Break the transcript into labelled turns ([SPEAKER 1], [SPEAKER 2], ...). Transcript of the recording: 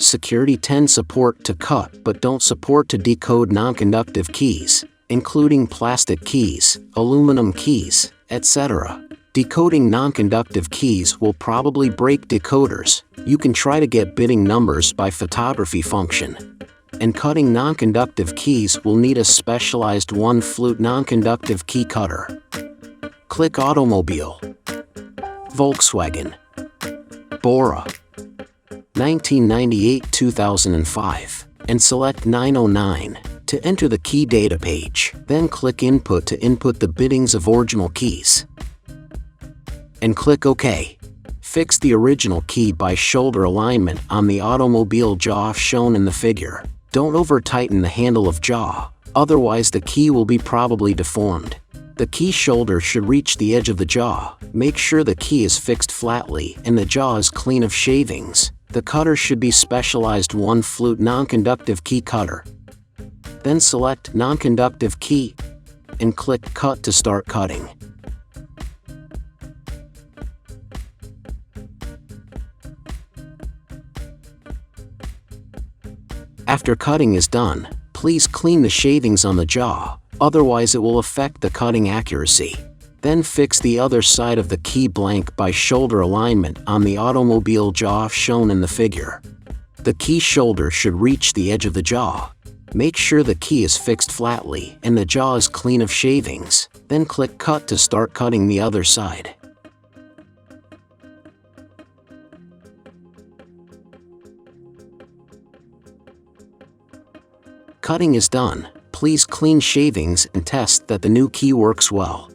[SPEAKER 1] Security 10 support to cut but don't support to decode non-conductive keys, including plastic keys, aluminum keys, etc. Decoding non-conductive keys will probably break decoders. You can try to get bitting numbers by photography function. And cutting non-conductive keys will need a specialized one-flute non-conductive key cutter. Click Automobile, Volkswagen, Bora, 1998-2005, and select 909 to enter the key data page. Then click Input to input the biddings of original keys. And click OK. Fix the original key by shoulder alignment on the automobile jaw shown in the figure. Don't over-tighten the handle of jaw, otherwise the key will be probably deformed. The key shoulder should reach the edge of the jaw. Make sure the key is fixed flatly and the jaw is clean of shavings. The cutter should be specialized one-flute non-conductive key cutter. Then select non-conductive key and click Cut to start cutting. After cutting is done, please clean the shavings on the jaw, otherwise it will affect the cutting accuracy. Then fix the other side of the key blank by shoulder alignment on the automobile jaw shown in the figure. The key shoulder should reach the edge of the jaw. Make sure the key is fixed flatly and the jaw is clean of shavings. Then click Cut to start cutting the other side. Cutting is done. Please clean shavings and test that the new key works well.